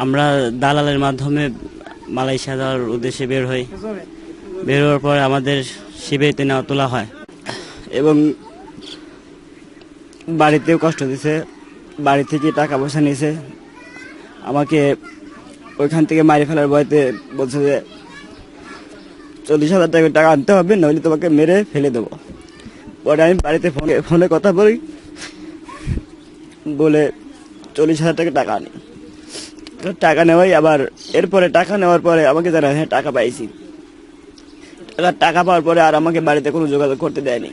আমরা দালালের মাধ্যমে মালয়েশিয়া যাওয়ার উদ্দেশ্যে বের হই। বের হওয়ার পর আমাদের শিবিরতে নেওয়া তোলা হয় এবং বাড়িতেও কষ্ট দিছে। বাড়ি থেকে টাকা পয়সা নিয়েছে, আমাকে ওইখান থেকে মারি ফেলার ভয়তে বলছে যে 40,000 টাকা আনতে হবে, নইলে তোমাকে মেরে ফেলে দেবো। পরে আমি বাড়িতে ফোনে কথা বলি, বলে 40,000 টাকা আনি। টাকা নেওয়াই আবার এরপরে টাকা নেওয়ার পরে আমাকে জানায় হ্যাঁ টাকা পাইছি। টাকা পাওয়ার পরে আর আমাকে বাড়িতে কোনো যোগাযোগ করতে দেয়নি।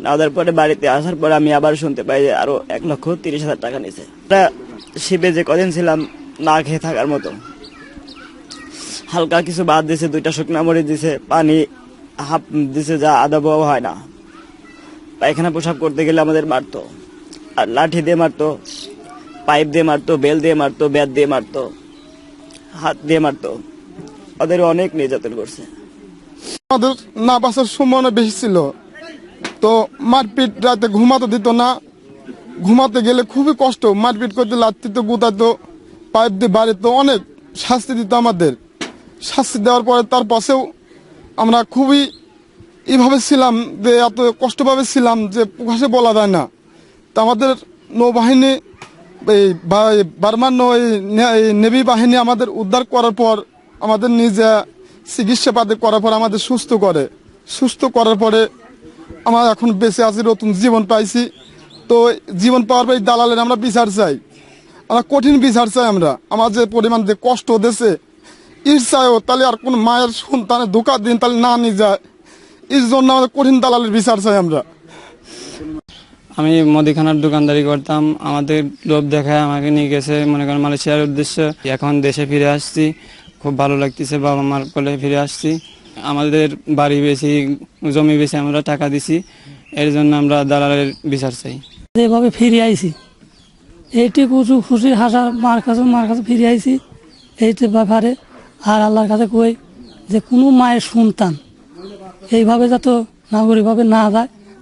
না দেওয়ার পরে বাড়িতে আসার পরে আমি আবার শুনতে পাই যে আরো 1,30,000 টাকা নিয়েছে। শিবে যে কদিন ছিলাম না খেয়ে থাকার মতো, হালকা কিছু ভাত দিছে, 2টা শুকনা মরিচ দিছে, পানি হাফ দিছে, যা আদা বউ হয় না। পায়খানা পোশাক করতে গেলে আমাদের মারতো, আর লাঠি দিয়ে মারতো, পাইপ দিয়ে মারতো, বেল দিয়ে মারতো, ব্যাট দিয়ে মারতো, হাত দিয়ে মারতো। ওদের অনেক নির্যাতন করছে। আমাদের না বাসার সম্ভাবনা বেশি ছিল, তো মারপিট, রাতে ঘুমাতে দিত না। ঘুমাতে গেলে খুবই কষ্ট, মারপিট করতে, লাত্তিতে গুতাতো, পাইপ দিয়ে বাড়িতে অনেক শাস্তি দিত আমাদের। শাস্তি দেওয়ার পরে তার পাশেও আমরা খুবই এইভাবে ছিলাম যে এত কষ্টভাবে ছিলাম যে প্রকাশে বলা যায় না। তা আমাদের নৌবাহিনী, এই বার্মার নেভি বাহিনী আমাদের উদ্ধার করার পর, আমাদের নিজে চিকিৎসাপাতি করার পর আমাদের সুস্থ করার পরে আমরা এখন বেঁচে আছি, নতুন জীবন পাইছি। তো জীবন পাওয়ার পর দালালের আমরা বিচার চাই, আমরা কঠিন বিচার চাই। আমরা আমার যে পরিমাণ যে কষ্ট দিয়েছে, ইট চাইও তাহলে আর কোন মায়ের সন্তানের ধোকা দিন তাহলে না নিয়ে যায়, এর জন্য আমাদের কঠিন দালালের বিচার চাই আমরা। আমি মুদিখানার দোকানদারি করতাম, আমাদের লোভ দেখায় আমাকে নিয়ে গেছে মনে করেন মালয়েশিয়ার উদ্দেশ্যে। এখন দেশে ফিরে আসছি, খুব ভালো লাগতেছে, বাবা মার কোলে ফিরে আসছি। আমাদের বাড়ি বেশি, জমি বেশি আমরা টাকা দিছি, এর জন্য আমরা দালালের বিচার চাই। যেভাবে ফিরে আইছি, এইটি কিছু খুশির হাসা, মার কাছে ফিরে আইছি এইটি ব্যাপারে। আর আল্লাহর কাছে কই যে কোনো মায়ের সন্তান এইভাবে যাতে নাগরিকভাবে না যায়,